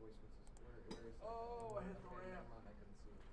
voice switches. Where is it? Oh, I hit the Okay, ramp. never mind, I couldn't see it.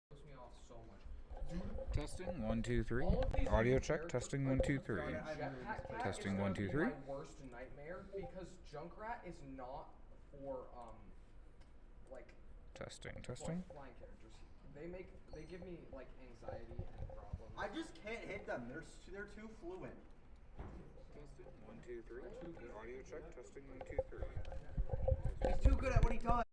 Throws me off so much. Dude, Testing 1 2 3. all of these Audio new check. characters- Testing 1 2 3. Dude, Jetpack Cat Testing is 1 gonna 2 be 3. my worst nightmare because Junkrat is not for like Testing for testing. flying characters. They give me like anxiety and problems. I just can't hit them. They're too fluent. Testing 1 2 3. Audio check. Testing 1 2 3. He's too good at what he does.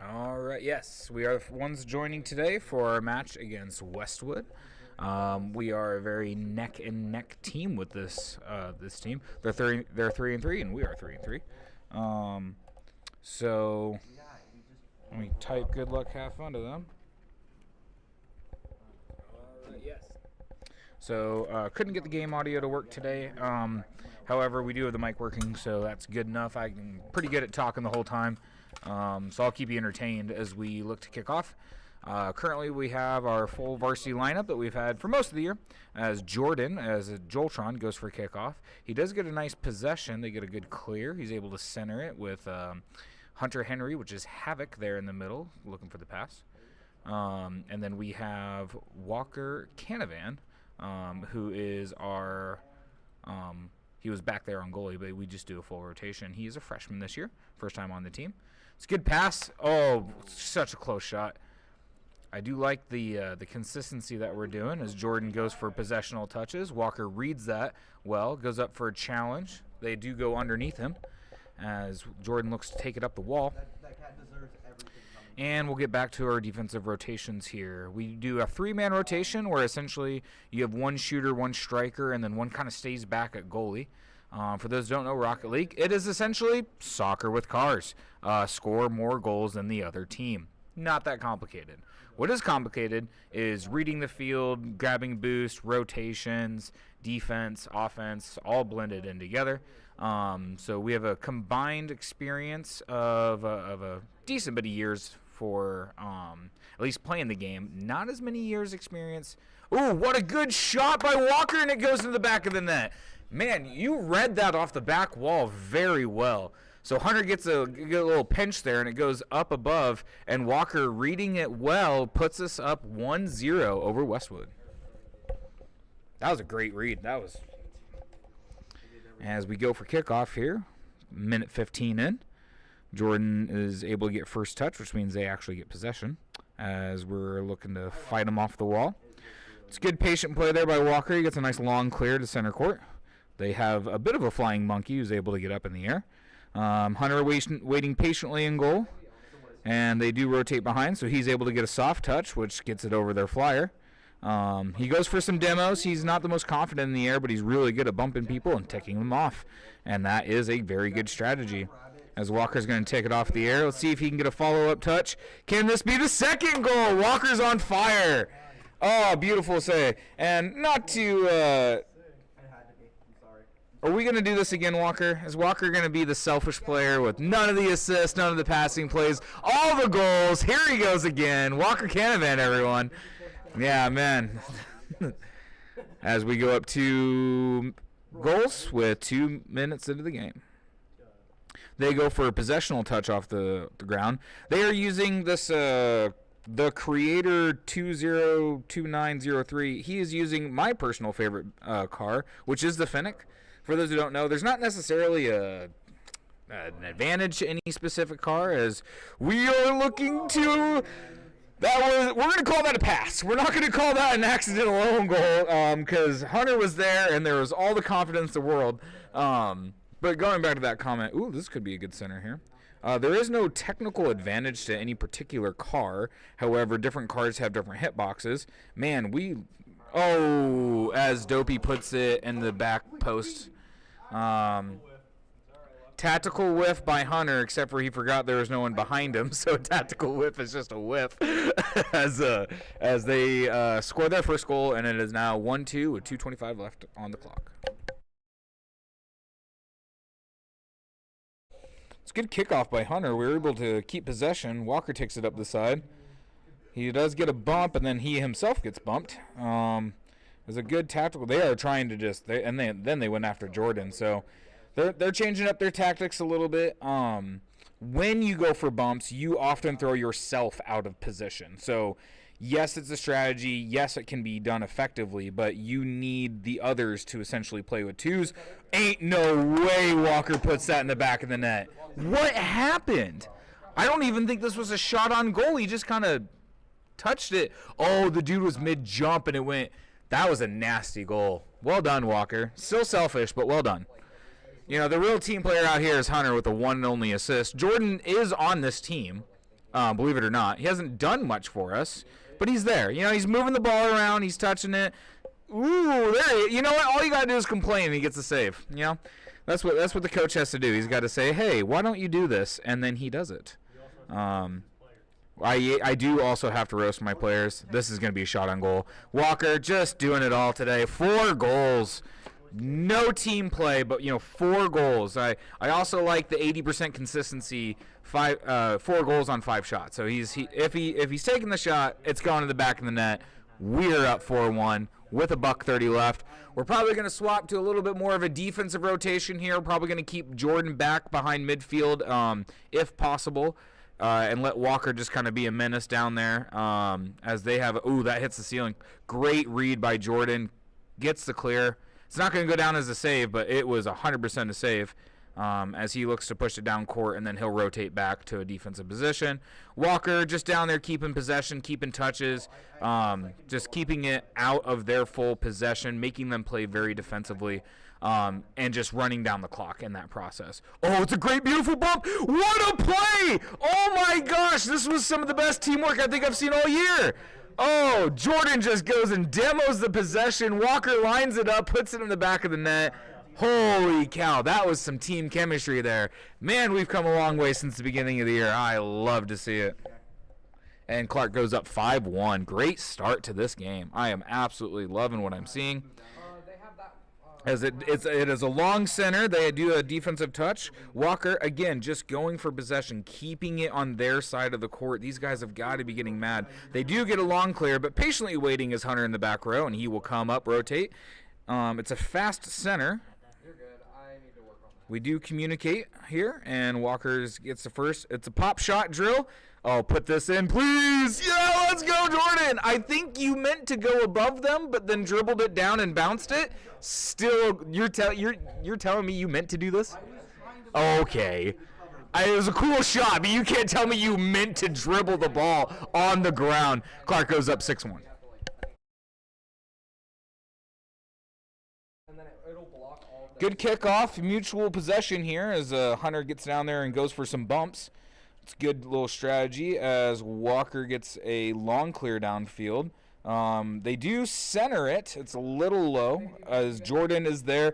All right, yes, we are the ones joining today for our match against Westwood. We are a very neck and neck team with this team. They're 3-3, and we are 3-3. So let me type good luck, have fun to them. Yes. So couldn't get the game audio to work today. However, we do have the mic working, so that's good enough. I'm pretty good at talking the whole time. So I'll keep you entertained as we look to kick off. Currently, we have our full varsity lineup that we've had for most of the year. As Jordan, as a Joltron, goes for kickoff. He does get a nice possession. They get a good clear. He's able to center it with Hunter Henry, which is Havoc there in the middle, looking for the pass. And then we have Walker Canavan, who is our he was back there on goalie, but we just do a full rotation. He is a freshman this year, first time on the team. It's a good pass. Oh, such a close shot. I do like the consistency that we're doing as Jordan goes for possessional touches. Walker reads that well, goes up for a challenge. They do go underneath him as Jordan looks to take it up the wall. That cat deserves everything coming. And we'll get back to our defensive rotations here. We do a 3-man rotation where essentially you have one shooter, one striker, and then one kind of stays back at goalie. For those who don't know Rocket League, it is essentially soccer with cars. Score more goals than the other team. Not that complicated. What is complicated is reading the field, grabbing boost, rotations, defense, offense, all blended in together. So we have a combined experience of a decent bit of years for at least playing the game. Not as many years experience. Ooh, what a good shot by Walker, and it goes to the back of the net. Man, you read that off the back wall very well. So Hunter gets a little pinch there, and it goes up above, and Walker, reading it well, puts us up 1-0 over Westwood. That was a great read. That was. As we go for kickoff here, minute 15 in, Jordan is able to get first touch, which means they actually get possession, as we're looking to fight him off the wall. It's good patient play there by Walker. He gets a nice long clear to center court. They have a bit of a flying monkey who's able to get up in the air. Hunter waiting patiently in goal, and they do rotate behind, so he's able to get a soft touch, which gets it over their flyer. He goes for some demos. He's not the most confident in the air, but he's really good at bumping people and ticking them off, and that is a very good strategy. As Walker's going to take it off the air, let's see if he can get a follow-up touch. Can this be the second goal? Walker's on fire. Oh, beautiful save. And not to... Are we going to do this again, Walker? Is Walker going to be the selfish player with none of the assists, none of the passing plays, all the goals? Here he goes again. Walker Canavan, everyone. Yeah, man. As we go up 2 goals with 2 minutes into the game. They go for a possessional touch off the ground. They are using this, the Creator 202903. He is using my personal favorite car, which is the Fennec. For those who don't know, there's not necessarily an advantage to any specific car, as we are looking to. We're going to call that a pass. We're not going to call that an accidental own goal, because Hunter was there and there was all the confidence in the world. But going back to that comment, ooh, this could be a good center here. There is no technical advantage to any particular car. However, different cars have different hitboxes. Man, as Dopey puts it in the back post. Tactical whiff by Hunter, except for he forgot there was no one behind him, so tactical whiff is just a whiff. as they score their first goal, and it is now 1-2 with 2:25 left on the clock. It's a good kickoff by Hunter. We were able to keep possession. Walker takes it up the side. He does get a bump, and then he himself gets bumped. It's a good tactical. They are trying to then they went after Jordan. So they're changing up their tactics a little bit. When you go for bumps, you often throw yourself out of position. So yes, it's a strategy. Yes, it can be done effectively, but you need the others to essentially play with twos. Ain't no way Walker puts that in the back of the net. What happened? I don't even think this was a shot on goal. He just kind of touched it. Oh, the dude was mid-jump, and it went. That was a nasty goal. Well done, Walker. Still selfish, but well done. You know, the real team player out here is Hunter with the one and only assist. Jordan is on this team, believe it or not. He hasn't done much for us, but he's there. You know, he's moving the ball around. He's touching it. Ooh, there. You know what? All you got to do is complain, and he gets a save. You know, that's what the coach has to do. He's got to say, hey, why don't you do this? And then he does it. I do also have to roast my players. This is going to be a shot on goal. Walker just doing it all today. 4 goals. No team play, but, 4 goals. I also like the 80% consistency, 4 goals on 5 shots. So if he's taking the shot, it's going to the back of the net. We're up 4-1 with a $1:30 left. We're probably going to swap to a little bit more of a defensive rotation here. Probably going to keep Jordan back behind midfield if possible. And let Walker just kind of be a menace down there as they have. Ooh, that hits the ceiling. Great read by Jordan. Gets the clear. It's not going to go down as a save, but it was 100% a save as he looks to push it down court, and then he'll rotate back to a defensive position. Walker just down there keeping possession, keeping touches, just keeping it out of their full possession, making them play very defensively. And just running down the clock in that process. Oh, it's a great, beautiful bump. What a play! Oh, my gosh. This was some of the best teamwork I think I've seen all year. Oh, Jordan just goes and demos the possession. Walker lines it up, puts it in the back of the net. Holy cow, that was some team chemistry there. Man, we've come a long way since the beginning of the year. I love to see it. And Clarke goes up 5-1. Great start to this game. I am absolutely loving what I'm seeing. As it is a long center. They do a defensive touch. Walker, again, just going for possession, keeping it on their side of the court. These guys have got to be getting mad. They do get a long clear, but patiently waiting is Hunter in the back row, and he will come up, rotate. It's a fast center. You're good. I need to work on that. We do communicate here, and Walker gets the first. It's a pop shot drill. Oh, put this in, please. Yeah, let's go, Jordan. I think you meant to go above them, but then dribbled it down and bounced it. Still, you're telling me you meant to do this? Okay. It was a cool shot, but you can't tell me you meant to dribble the ball on the ground. Clarke goes up 6-1. Good kickoff, mutual possession here as Hunter gets down there and goes for some bumps. It's a good little strategy as Walker gets a long clear downfield. They do center it. It's a little low as Jordan is there.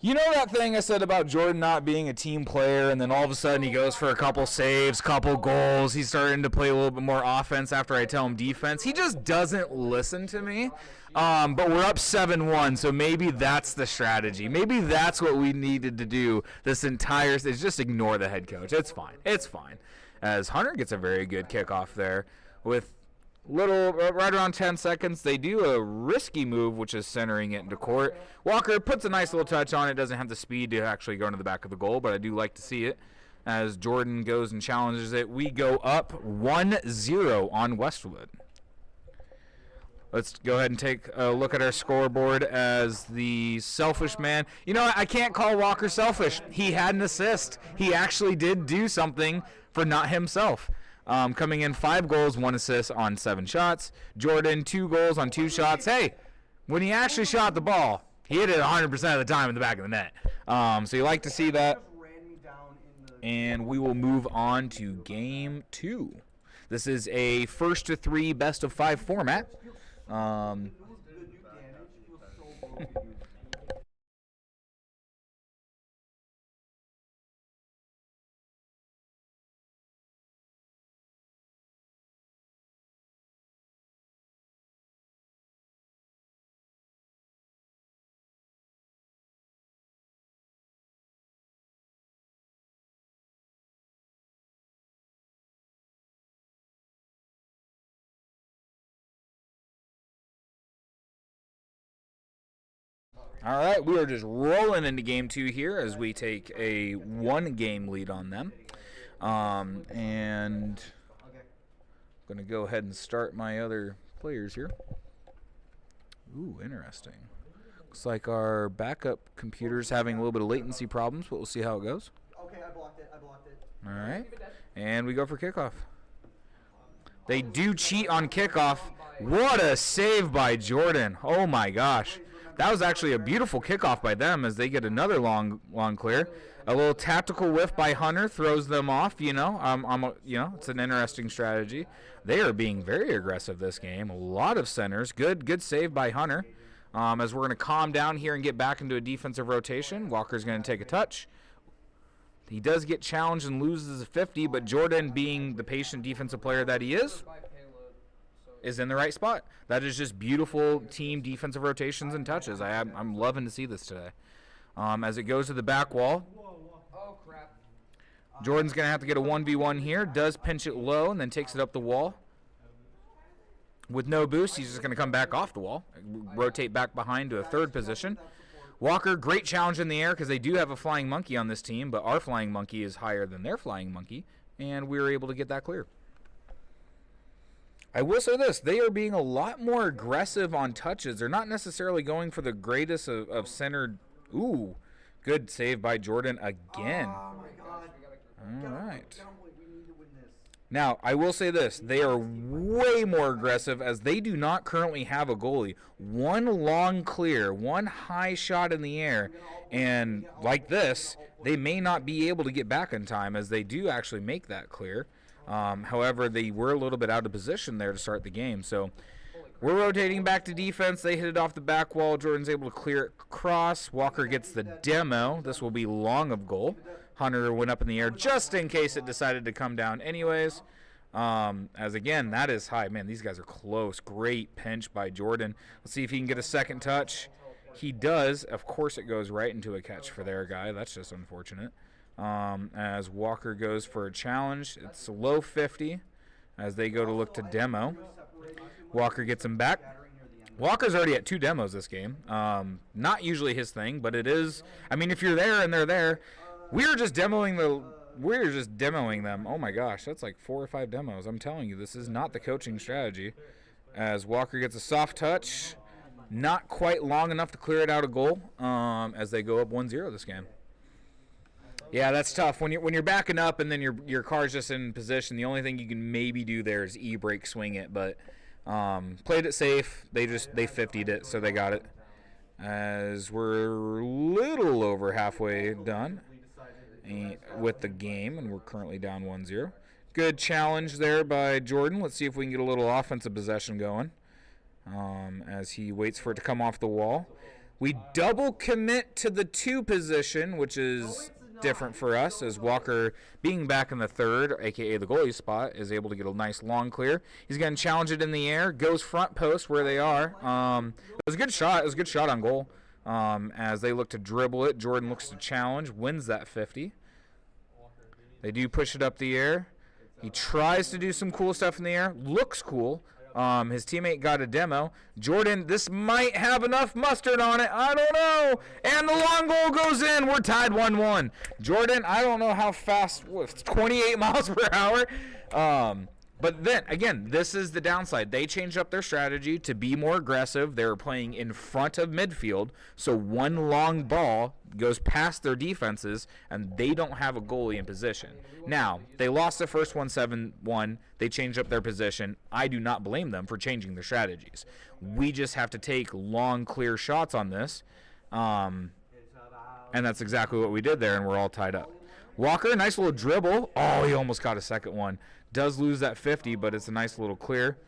You know that thing I said about Jordan not being a team player, and then all of a sudden he goes for a couple saves, couple goals. He's starting to play a little bit more offense after I tell him defense. He just doesn't listen to me. But we're up 7-1, so maybe that's the strategy. Maybe that's what we needed to do this entire – is just ignore the head coach. It's fine. It's fine. As Hunter gets a very good kickoff there with right around 10 seconds. They do a risky move, which is centering it into court. Walker puts a nice little touch on it. Doesn't have the speed to actually go into the back of the goal, but I do like to see it. As Jordan goes and challenges it, we go up 1-0 on Westwood. Let's go ahead and take a look at our scoreboard as the selfish man. You know, I can't call Walker selfish. He had an assist. He actually did do something for not himself. Coming in 5 goals, 1 assist on 7 shots. Jordan, 2 goals on 2 shots. Hey, when he actually shot the ball, he hit it 100% of the time in the back of the net. So you like to see that. And we will move on to game 2. This is a 1-to-3 best-of-5 format. All right, we are just rolling into game 2 here as we take a 1-game lead on them. And I'm going to go ahead and start my other players here. Ooh, interesting. Looks like our backup computer's having a little bit of latency problems, but we'll see how it goes. Okay, I blocked it. All right, and we go for kickoff. They do cheat on kickoff. What a save by Jordan. Oh, my gosh. That was actually a beautiful kickoff by them as they get another long clear. A little tactical whiff by Hunter throws them off. You know, it's an interesting strategy. They are being very aggressive this game. A lot of centers. Good save by Hunter. As we're going to calm down here and get back into a defensive rotation, Walker's going to take a touch. He does get challenged and loses a 50, but Jordan, being the patient defensive player that he is in the right spot. That is just beautiful team defensive rotations and touches. I'm loving to see this today. As it goes to the back wall, Jordan's going to have to get a 1v1 here. Does pinch it low and then takes it up the wall. With no boost, he's just going to come back off the wall, rotate back behind to a third position. Walker, great challenge in the air because they do have a flying monkey on this team, but our flying monkey is higher than their flying monkey, and we were able to get that clear. I will say this, they are being a lot more aggressive on touches. They're not necessarily going for the greatest of centered. Ooh, good save by Jordan again. Oh my God. All right. We need to win this. Now, I will say this, they are way more aggressive as they do not currently have a goalie. One long clear, one high shot in the air, and like this, they may not be able to get back in time as they do actually make that clear. However, they were a little bit out of position there to start the game. So we're rotating back to defense. They hit it off the back wall. Jordan's able to clear it across. Walker gets the demo. This will be long of goal. Hunter went up in the air just in case it decided to come down anyways. As again, that is high. Man, these guys are close. Great pinch by Jordan. Let's see if he can get a second touch. He does. Of course, it goes right into a catch for their guy. That's just unfortunate. As Walker goes for a challenge, it's a low 50 as they go to look to demo. Walker gets him back. Walker's already at 2 demos this game. Not usually his thing, but it is. I mean, if you're there and they're there, we're just demoing them. Oh my gosh, that's like 4 or 5 demos. I'm telling you, this is not the coaching strategy. As Walker gets a soft touch, not quite long enough to clear it out of goal. As they go up 1-0 this game. Yeah, that's tough. When you're backing up and then your car's just in position, the only thing you can maybe do there is e-brake swing it. But played it safe. They 50'd it, so they got it. As we're a little over halfway done with the game, and we're currently down 1-0. Good challenge there by Jordan. Let's see if we can get a little offensive possession going. As he waits for it to come off the wall. We double commit to the 2 position, which is different for us, as Walker, being back in the third, aka the goalie spot, is able to get a nice long clear. He's going to challenge it in the air, goes front post where they are. It was a good shot. It was a good shot on goal. As they look to dribble it, Jordan looks to challenge, wins that 50. They do push it up the air. He tries to do some cool stuff in the air. Looks cool. His teammate got a demo. Jordan, this might have enough mustard on it. I don't know. And the long goal goes in. We're tied 1-1. Jordan, I don't know how fast. It's 28 miles per hour. But then, again, this is the downside. They changed up their strategy to be more aggressive. They were playing in front of midfield, so one long ball goes past their defenses, and they don't have a goalie in position. Now, they lost the first one 7-1. They changed up their position. I do not blame them for changing their strategies. We just have to take long, clear shots on this, and that's exactly what we did there, and we're all tied up. Walker, nice little dribble. Oh, he almost got a second one. Does lose that 50, but it's a nice little clear.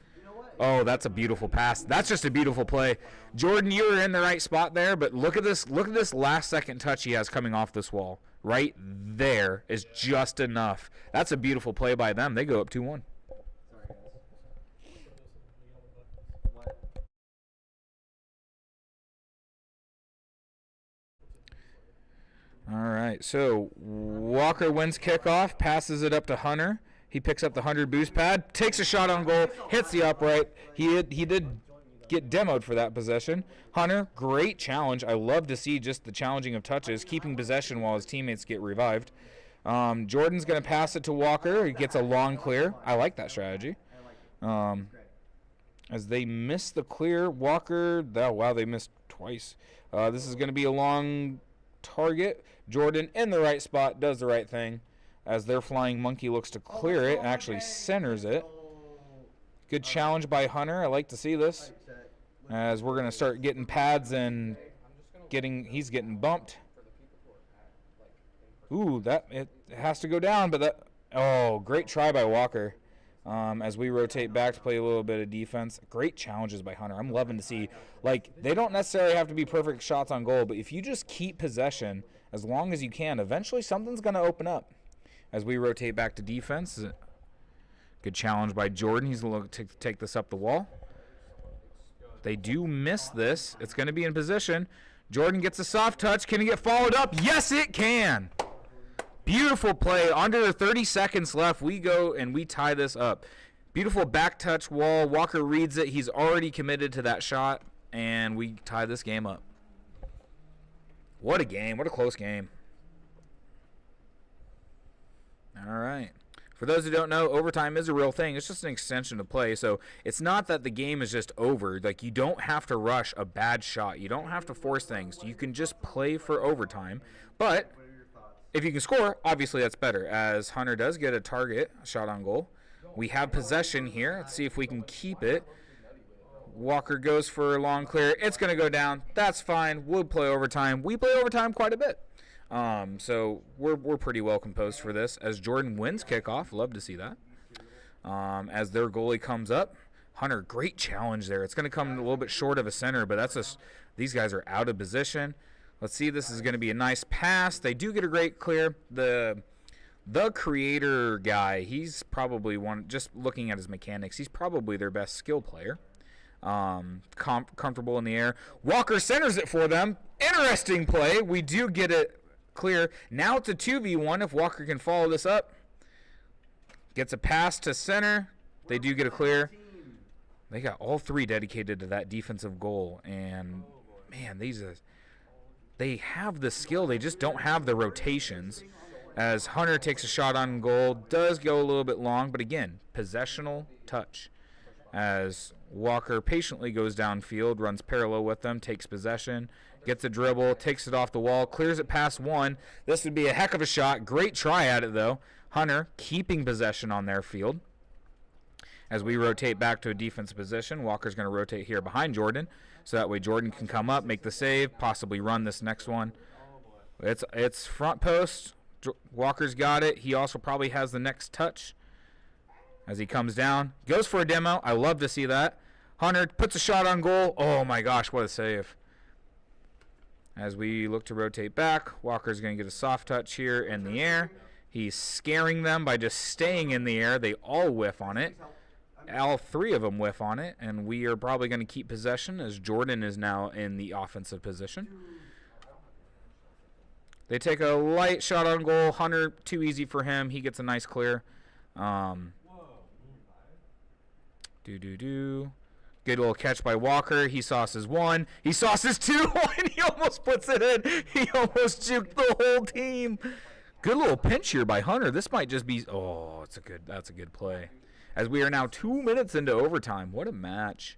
Oh, that's a beautiful pass. That's just a beautiful play. Jordan, you were in the right spot there, but look at this last second touch he has coming off this wall. Right there is just enough. That's a beautiful play by them. They go up 2-1. All right, so Walker wins kickoff, passes it up to Hunter. He picks up the 100 boost pad, takes a shot on goal, hits the upright. He did get demoed for that possession. Hunter, great challenge. I love to see just the challenging of touches, keeping possession while his teammates get revived. Jordan's going to pass it to Walker. He gets a long clear. I like that strategy. As they miss the clear, Walker, wow, they missed twice. This is going to be a long target. Jordan in the right spot, does the right thing. As their flying monkey looks to clear it, actually centers it. Good challenge by Hunter. I like to see this. as we're going to start getting pads and he's getting bumped. Ooh, it has to go down, but great try by Walker. As we rotate back to play a little bit of defense. Great challenges by Hunter. I'm loving to see, they don't necessarily have to be perfect shots on goal, but if you just keep possession as long as you can, eventually something's going to open up. As we rotate back to defense, good challenge by Jordan. He's going to take this up the wall. They do miss this. It's going to be in position. Jordan gets a soft touch. Can it get followed up? Yes, it can. Beautiful play. Under 30 seconds left, we go and we tie this up. Beautiful back touch wall. Walker reads it. He's already committed to that shot, and we tie this game up. What a game. What a close game. All right. For those who don't know, overtime is a real thing. It's just an extension of play. So it's not that the game is just over. You don't have to rush a bad shot. You don't have to force things. You can just play for overtime. But if you can score, obviously that's better. As Hunter does get a target, a shot on goal. We have possession here. Let's see if we can keep it. Walker goes for a long clear. It's going to go down. That's fine. We'll play overtime. We play overtime quite a bit. So we're pretty well composed for this. As Jordan wins kickoff, love to see that. As their goalie comes up, Hunter, great challenge there. It's going to come a little bit short of a center, but these guys are out of position. Let's see. This is going to be a nice pass. They do get a great clear. The creator guy, he's probably just looking at his mechanics, he's probably their best skill player. Comfortable in the air. Walker centers it for them. Interesting play. We do get it clear. Now it's a 2v1 if Walker can follow this up. Gets a pass to center. They do get a clear. They got all three dedicated to that defensive goal. And, man, they have the skill. They just don't have the rotations. As Hunter takes a shot on goal. Does go a little bit long. But, again, possessional touch. As Walker patiently goes downfield, runs parallel with them, takes possession. Gets a dribble, takes it off the wall, clears it past one. This would be a heck of a shot. Great try at it, though. Hunter keeping possession on their field. As we rotate back to a defensive position, Walker's going to rotate here behind Jordan. So that way Jordan can come up, make the save, possibly run this next one. It's front post. Walker's got it. He also probably has the next touch. As he comes down, goes for a demo. I love to see that. Hunter puts a shot on goal. Oh, my gosh, what a save. As we look to rotate back, Walker's going to get a soft touch here in the air. He's scaring them by just staying in the air. They all whiff on it. All three of them whiff on it, and we are probably going to keep possession as Jordan is now in the offensive position. They take a light shot on goal. Hunter, too easy for him. He gets a nice clear. Good little catch by Walker. He sauces one. He sauces two. And he almost puts it in. He almost juked the whole team. Good little pinch here by Hunter. This might just be. Oh, that's a good play. As we are now 2 minutes into overtime. What a match.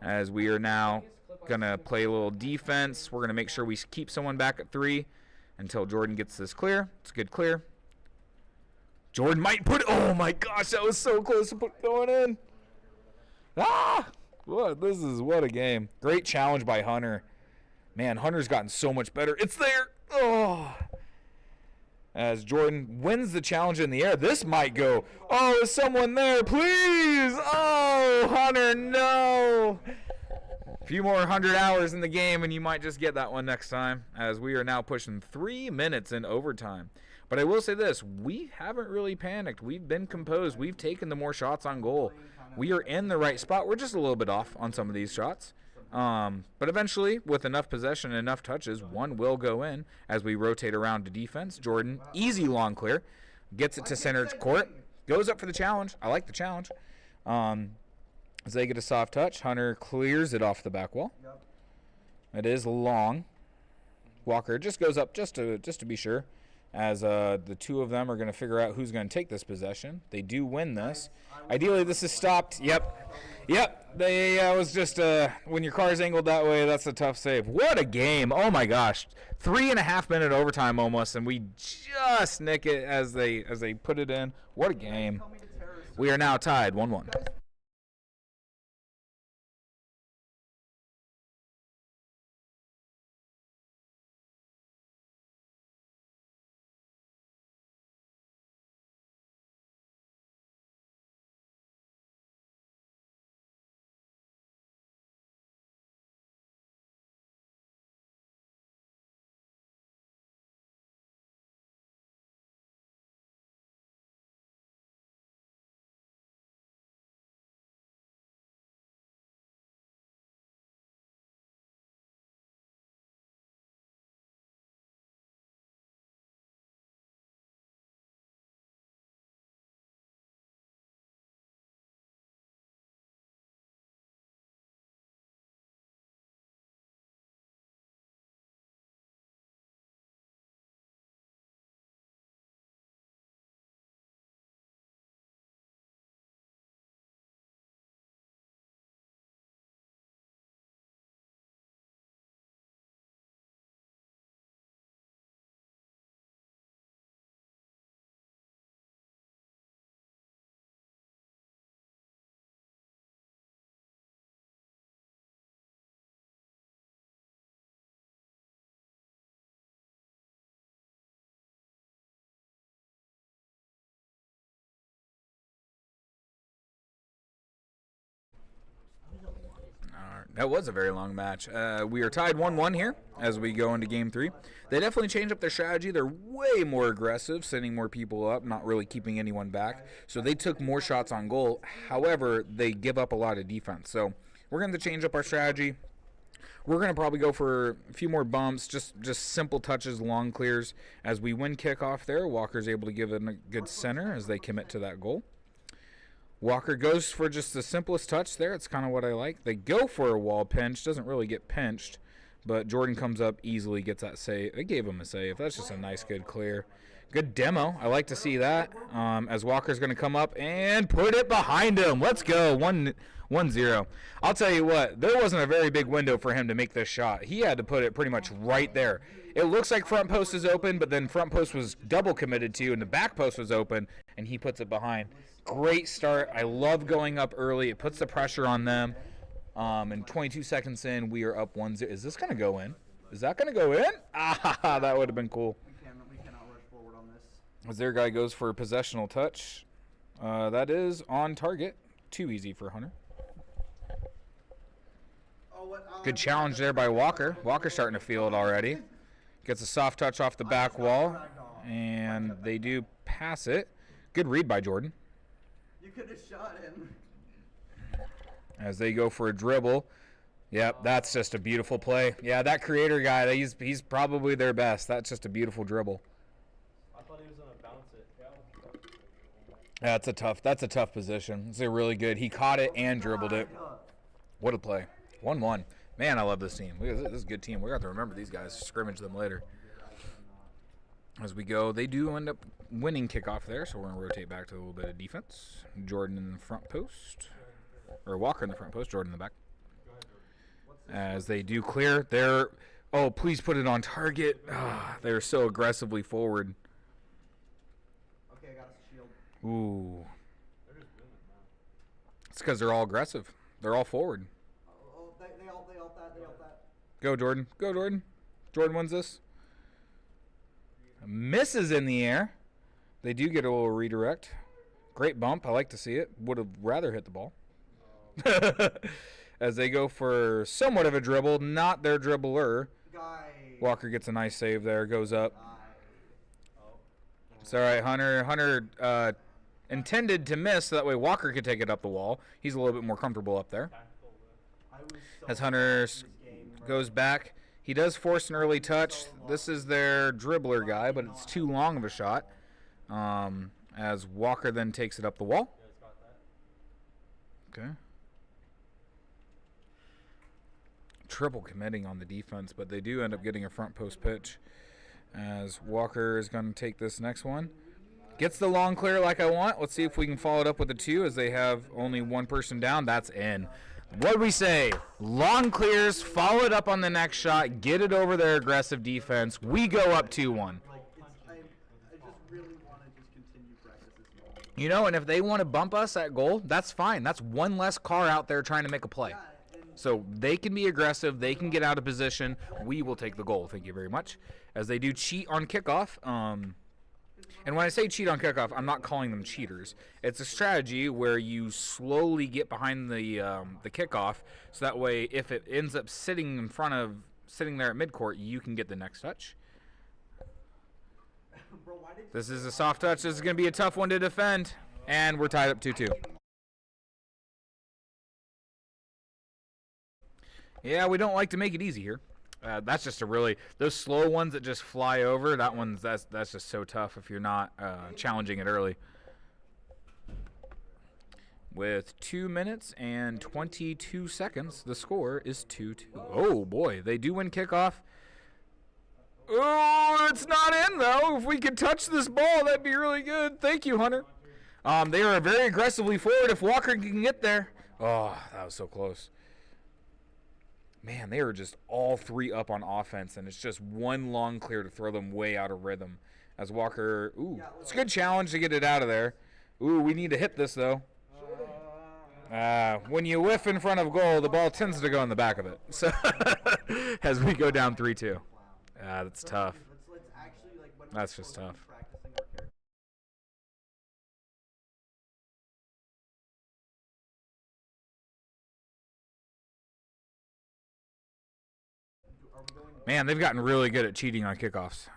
As we are now going to play a little defense. We're going to make sure we keep someone back at 3 until Jordan gets this clear. It's a good clear. Jordan might put. Oh, my gosh. That was so close to going in. Ah! What a game. Great challenge by Hunter. Man, Hunter's gotten so much better. It's there. Oh. As Jordan wins the challenge in the air. This might go. Oh, is someone there? Please. Oh, Hunter, no. A few more 100 hours in the game, and you might just get that one next time. As we are now pushing 3 minutes in overtime. But I will say this. We haven't really panicked. We've been composed. We've taken the more shots on goal. We are in the right spot. We're just a little bit off on some of these shots. But eventually, with enough possession and enough touches, one will go in as we rotate around to defense. Jordan, easy long clear. Gets it to center court. Goes up for the challenge. I like the challenge. As they get a soft touch, Hunter clears it off the back wall. It is long. Walker just goes up just to be sure. As the two of them are going to figure out who's going to take this possession. They do win this. Ideally, this is stopped. Yep. They was just when your car's angled that way, that's a tough save. What a game! Oh my gosh, 3.5 minute overtime almost, and we just nick it as they put it in. What a game! We are now tied 1-1. That was a very long match. We are tied 1-1 here as we go into game 3. They definitely changed up their strategy. They're way more aggressive, sending more people up, not really keeping anyone back. So they took more shots on goal. However, they give up a lot of defense. So we're going to change up our strategy. We're going to probably go for a few more bumps, just simple touches, long clears. As we win kickoff there, Walker's able to give it a good center as they commit to that goal. Walker goes for just the simplest touch there. It's kind of what I like. They go for a wall pinch. Doesn't really get pinched, but Jordan comes up easily, gets that save. They gave him a save. That's just a nice, good clear. Good demo. I like to see that. As Walker's going to come up and put it behind him. Let's go. 1-0. I'll tell you what, there wasn't a very big window for him to make this shot. He had to put it pretty much right there. It looks like front post is open, but then front post was double committed to, and the back post was open, and he puts it behind. Great start. I love going up early. It puts the pressure on them. And 22 seconds in, we are up 1-0. Is this going to go in? Is that going to go in? Ah, that would have been cool. We cannot rush forward on this. As their guy goes for a possessional touch. That is on target. Too easy for Hunter. Good challenge there by Walker. Walker's starting to feel it already. Gets a soft touch off the back wall. And they do pass it. Good read by Jordan. You could have shot him. As they go for a dribble. Yep, that's just a beautiful play. Yeah, that creator guy, he's probably their best. That's just a beautiful dribble. I thought he was going to bounce it. That's a tough position. It's really good. He caught it and dribbled it. What a play. 1-1. Man, I love this team. This is a good team. We're going to have to remember these guys, scrimmage them later. As we go, they do end up winning kickoff there, so we're going to rotate back to a little bit of defense. Jordan in the front post. Or Walker in the front post, Jordan in the back. As they do clear, they're... Oh, please put it on target. They're so aggressively forward. Okay, I got a shield. Ooh. It's because they're all aggressive. They're all forward. They ult that. Go, Jordan. Go, Jordan. Jordan wins this. Misses in the air. They do get a little redirect. Great bump. I like to see it. Would have rather hit the ball. As they go for somewhat of a dribble. Not their dribbler. Walker gets a nice save there. Goes up. It's all right, Hunter. Hunter intended to miss so that way Walker could take it up the wall. He's a little bit more comfortable up there. As Hunter goes back, he does force an early touch. This is their dribbler guy, but it's too long of a shot. As Walker then takes it up the wall. Okay. Triple committing on the defense, but they do end up getting a front post pitch. As Walker is going to take this next one. Gets the long clear like I want. Let's see if we can follow it up with a 2 as they have only one person down. That's in. What do we say? Long clears, follow it up on the next shot, get it over their aggressive defense. We go up 2-1. I just really want to just continue practice this moment. You know, and if they want to bump us at goal, that's fine. That's one less car out there trying to make a play. So they can be aggressive. They can get out of position. We will take the goal. Thank you very much. As they do cheat on kickoff. And when I say cheat on kickoff, I'm not calling them cheaters. It's a strategy where you slowly get behind the kickoff, so that way if it ends up sitting there at midcourt, you can get the next touch. This is a soft touch. This is going to be a tough one to defend, and we're tied up 2-2. Yeah, we don't like to make it easy here. That's just those slow ones that just fly over. That's just so tough if you're not challenging it early. With 2 minutes and 22 seconds, the score is 2-2. Oh boy, they do win kickoff. Oh, it's not in though. If we could touch this ball, that'd be really good. Thank you, Hunter. They are very aggressively forward. If Walker can get there. Oh, that was so close. Man, they are just all three up on offense, and it's just one long clear to throw them way out of rhythm. As Walker, it's a good challenge to get it out of there. We need to hit this, though. When you whiff in front of goal, the ball tends to go in the back of it. So, as we go down 3-2. That's tough. That's just tough. Man, they've gotten really good at cheating on kickoffs.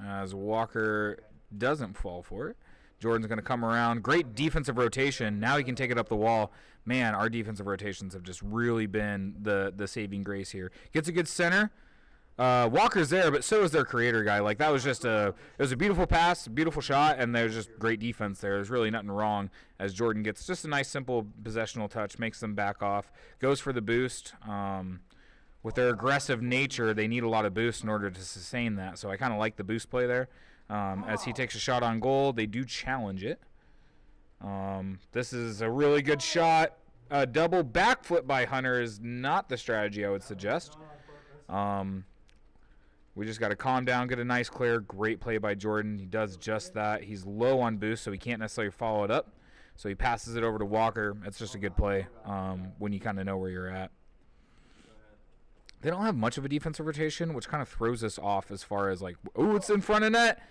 As Walker doesn't fall for it. Jordan's going to come around. Great defensive rotation. Now he can take it up the wall. Man, our defensive rotations have just really been the saving grace here. Gets a good center. Walker's there, but so is their creator guy. Like, that was just it was a beautiful pass, beautiful shot, and there's just great defense there. There's really nothing wrong as Jordan gets just a nice, simple possessional touch, makes them back off, goes for the boost. With their aggressive nature, they need a lot of boost in order to sustain that. So I kind of like the boost play there. As he takes a shot on goal, they do challenge it. This is a really good shot. A double backflip by Hunter is not the strategy I would suggest. We just got to calm down, get a nice clear. Great play by Jordan. He does just that. He's low on boost, so he can't necessarily follow it up. So he passes it over to Walker. It's just a good play when you kind of know where you're at. They don't have much of a defensive rotation, which kind of throws us off as far as like, oh, it's in front of net.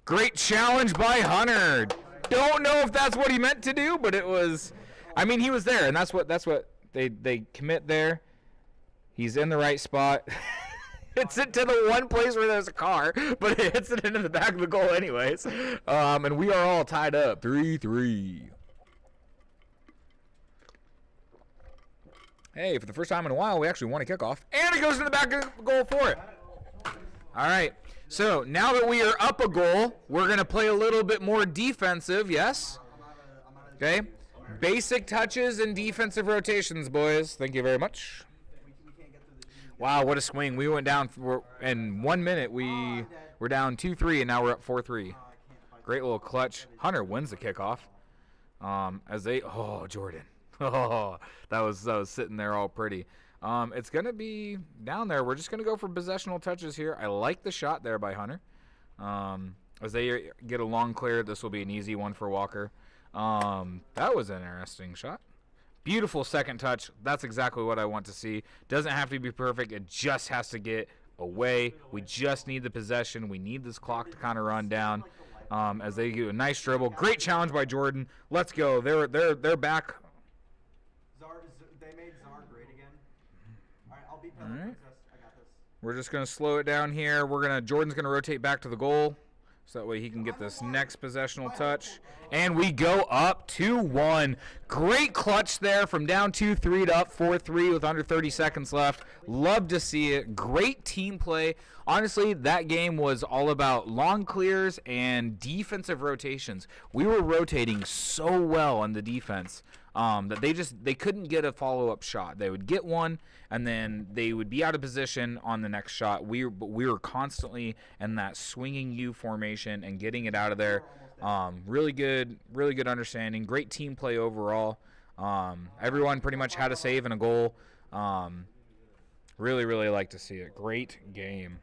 Great challenge by Hunter. Don't know if that's what he meant to do, but it was. I mean, he was there, and that's what they commit there. He's in the right spot. Hits it to the one place where there's a car, but it hits it into the back of the goal anyways. And we are all tied up, 3-3. Hey, for the first time in a while, we actually won a kickoff. And it goes in the back of the goal for it. All right. So now that we are up a goal, we're going to play a little bit more defensive, yes? Okay. Basic touches and defensive rotations, boys. Thank you very much. Wow, what a swing. We went down in 1 minute. We're down 2-3, and now we're up 4-3. Great little clutch. Hunter wins the kickoff. Jordan. Oh, that was sitting there all pretty. It's going to be down there. We're just going to go for possessional touches here. I like the shot there by Hunter. As they get a long clear, this will be an easy one for Walker. That was an interesting shot. Beautiful second touch. That's exactly what I want to see. Doesn't have to be perfect. It just has to get away. We just need the possession. We need this clock to kind of run down. As they do a nice dribble. Great challenge by Jordan. Let's go. They're back. They made Czar great again. All right, I'll beat that. All right. I got this. We're just gonna slow it down here. Jordan's gonna rotate back to the goal, so that way he can get this next possessional touch. And we go up 2-1. Great clutch there from down 2-3 to up 4-3 with under 30 seconds left. Love to see it. Great team play. Honestly, that game was all about long clears and defensive rotations. We were rotating so well on the defense that they couldn't get a follow-up shot. They would get one, and then they would be out of position on the next shot. We were constantly in that swinging U formation and getting it out of there. Really good understanding. Great team play overall. Everyone pretty much had a save and a goal. Really like to see it. Great game.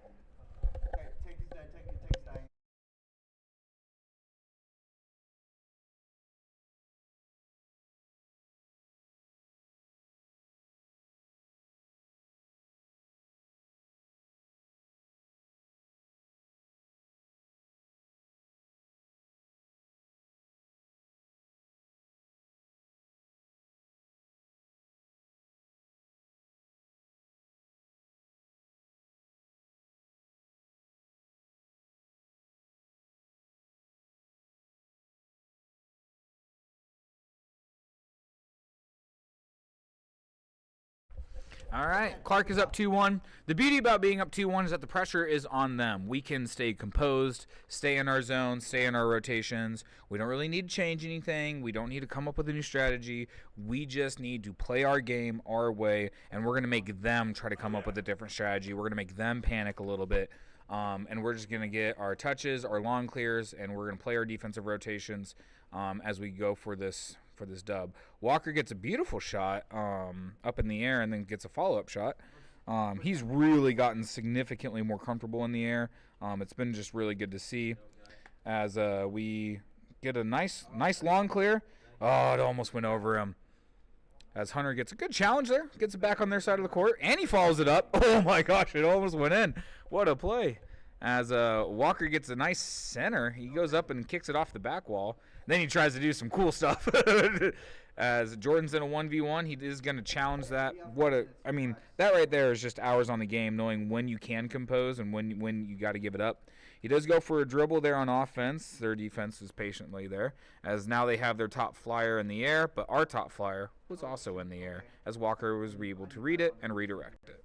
All right, Clarke is up 2-1. The beauty about being up 2-1 is that the pressure is on them. We can stay composed, stay in our zone, stay in our rotations. We don't really need to change anything. We don't need to come up with a new strategy. We just need to play our game our way, and we're going to make them try to come up with a different strategy. We're going to make them panic a little bit, and we're just going to get our touches, our long clears, and we're going to play our defensive rotations as we go for this dub. Walker gets a beautiful shot up in the air and then gets a follow-up shot. He's really gotten significantly more comfortable in the air. It's been just really good to see as we get a nice long clear. Oh, it almost went over him. As Hunter gets a good challenge there, gets it back on their side of the court, and he follows it up. Oh my gosh, it almost went in. What a play. As Walker gets a nice center, he goes up and kicks it off the back wall. Then he tries to do some cool stuff. As Jordan's in a 1v1, he is going to challenge that. I mean, that right there is just hours on the game, knowing when you can compose and when you got to give it up. He does go for a dribble there on offense. Their defense is patiently there, as now they have their top flyer in the air, but our top flyer was also in the air, as Walker was able to read it and redirect it.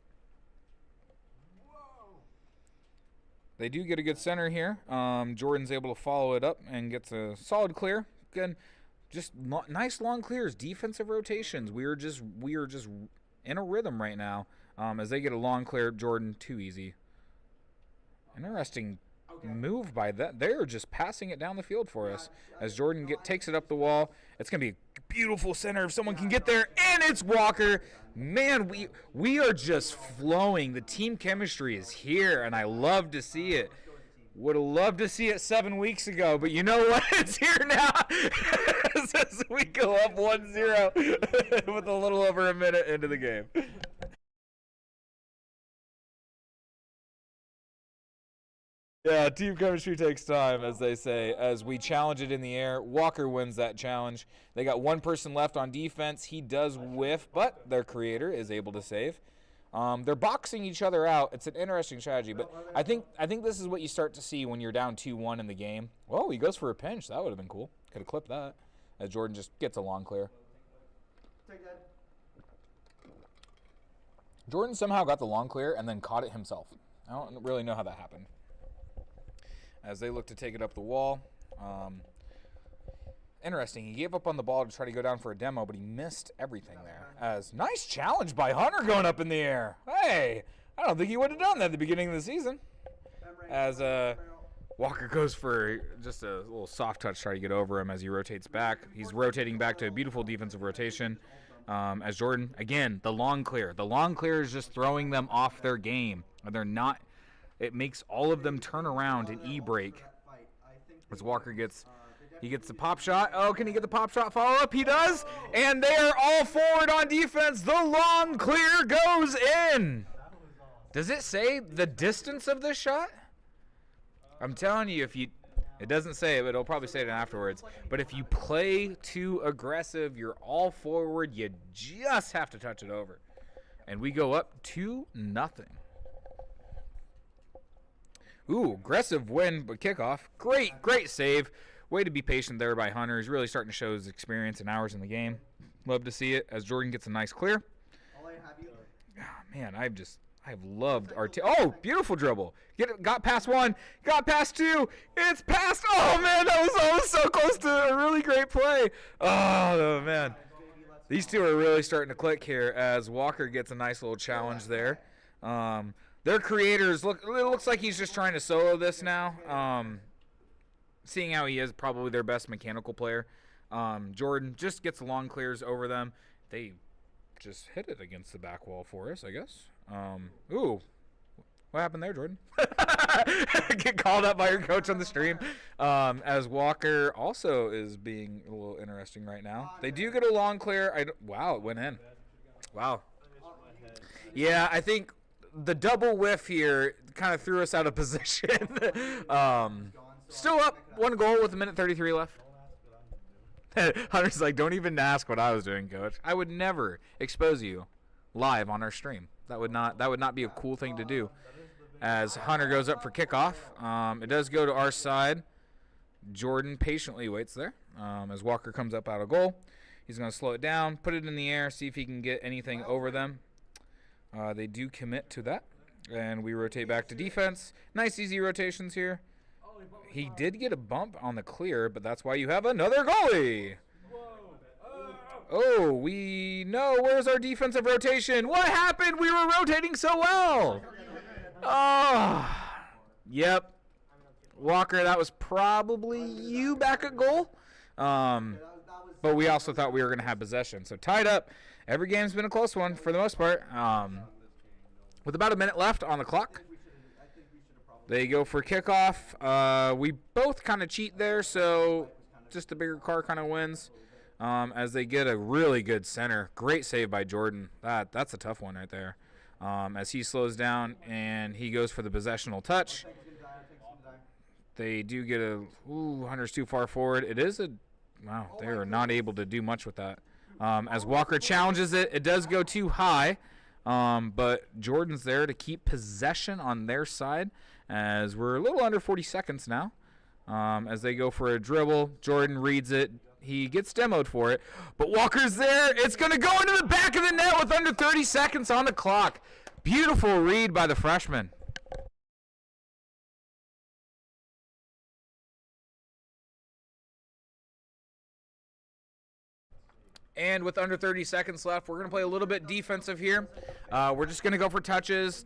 They do get a good center here. Jordan's able to follow it up and gets a solid clear. Again, just nice long clears, defensive rotations. We are just in a rhythm right now. As they get a long clear, Jordan too easy. Interesting move by that. They're just passing it down the field for us. As Jordan takes it up the wall, it's gonna be a beautiful center if someone can get there, and it's Walker. Man, we are just flowing. The team chemistry is here, and I love to see it. Would have loved to see it 7 weeks ago, but you know what? It's here now. As we go up 1-0 with a little over a minute into the game. Yeah, team chemistry takes time, as they say. As we challenge it in the air, Walker wins that challenge. They got one person left on defense. He does whiff, but their creator is able to save. They're boxing each other out. It's an interesting strategy, but I think this is what you start to see when you're down 2-1 in the game. Whoa, he goes for a pinch. That would have been cool. Could have clipped that. As Jordan just gets a long clear. Jordan somehow got the long clear and then caught it himself. I don't really know how that happened. As they look to take it up the wall. Interesting. He gave up on the ball to try to go down for a demo, but he missed everything there. As nice challenge by Hunter going up in the air. Hey, I don't think he would have done that at the beginning of the season. As Walker goes for just a little soft touch, try to get over him as he rotates back. He's rotating back to a beautiful defensive rotation. As Jordan, again, the long clear. The long clear is just throwing them off their game. They're not. It makes all of them turn around and e-break. As Walker gets the pop shot. Oh, can he get the pop shot follow-up? He does. And they are all forward on defense. The long clear goes in. Does it say the distance of this shot? I'm telling you, it doesn't say it, but it'll probably say it afterwards. But if you play too aggressive, you're all forward, you just have to touch it over. And we go up 2-0. Ooh, aggressive win, but kickoff. Great save. Way to be patient there by Hunter. He's really starting to show his experience and hours in the game. Love to see it as Jordan gets a nice clear. Oh, man, I've loved our team. Oh, beautiful dribble. Got past one. Got past two. It's past. Oh, man, that was so close to a really great play. Oh, man. These two are really starting to click here as Walker gets a nice little challenge there. Their creators, it looks like he's just trying to solo this now. Seeing how he is probably their best mechanical player. Jordan just gets long clears over them. They just hit it against the back wall for us, I guess. Ooh. What happened there, Jordan? Get called up by your coach on the stream. As Walker also is being a little interesting right now. They do get a long clear. Wow, it went in. Wow. Yeah, I think the double whiff here kind of threw us out of position. Still up 1 goal with 1:33 left. Hunter's like, don't even ask what I was doing, coach. I would never expose you live on our stream. That would not be a cool thing to do. As Hunter goes up for kickoff, it does go to our side. Jordan patiently waits there as Walker comes up out of goal. He's going to slow it down, put it in the air, see if he can get anything over them. They do commit to that, and we rotate back to defense. Nice, easy rotations here. He did get a bump on the clear, but that's why you have another goalie. Oh, we know. Where's our defensive rotation? What happened? We were rotating so well. Oh, yep. Walker, that was probably you back at goal. But we also thought we were going to have possession. So tied up. Every game's been a close one for the most part. With about a minute left on the clock. They go for kickoff. We both kind of cheat there, so just a bigger car kind of wins. As they get a really good center. Great save by Jordan. That's a tough one right there. As he slows down and he goes for the possessional touch. They do get Hunter's too far forward. It is wow, they are not able to do much with that. As Walker challenges it. It does go too high, but Jordan's there to keep possession on their side as we're a little under 40 seconds now. As they go for a dribble, Jordan reads it. He gets demoed for it, but Walker's there. It's going to go into the back of the net with under 30 seconds on the clock. Beautiful read by the freshman. And with under 30 seconds left, we're going to play a little bit defensive here. We're just going to go for touches,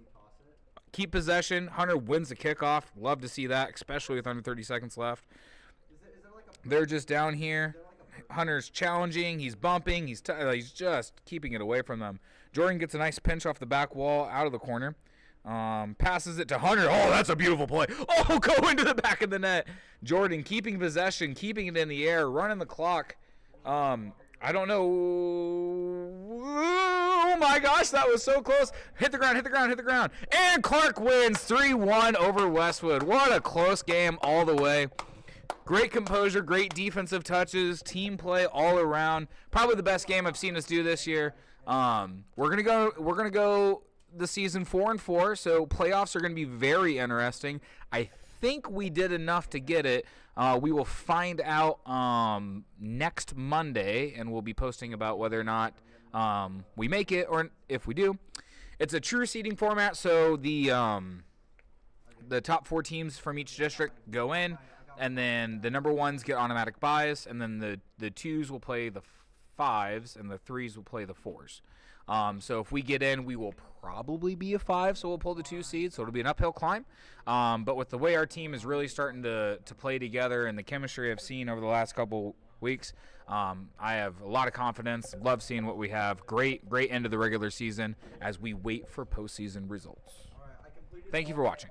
keep possession. Hunter wins the kickoff. Love to see that, especially with under 30 seconds left. They're just down here. Hunter's challenging. He's bumping. He's just keeping it away from them. Jordan gets a nice pinch off the back wall out of the corner. Passes it to Hunter. Oh, that's a beautiful play. Oh, go into the back of the net. Jordan keeping possession, keeping it in the air, running the clock. I don't know. Oh, my gosh, that was so close. Hit the ground, hit the ground, hit the ground. And Clarke wins 3-1 over Westwood. What a close game all the way. Great composure, great defensive touches, team play all around. Probably the best game I've seen us do this year. We're gonna go the season 4-4, so playoffs are gonna be very interesting. I think we did enough to get it. We will find out next Monday, and we'll be posting about whether or not we make it or if we do. It's a true seeding format, so the top 4 teams from each district go in. And then the number 1s get automatic buys, and then the 2s will play the 5s, and the 3s will play the 4s. So if we get in, we will probably be a 5, so we'll pull the 2 seeds, so it'll be an uphill climb. But with the way our team is really starting to play together and the chemistry I've seen over the last couple weeks, I have a lot of confidence. Love seeing what we have. Great end of the regular season as we wait for postseason results. Thank you for watching.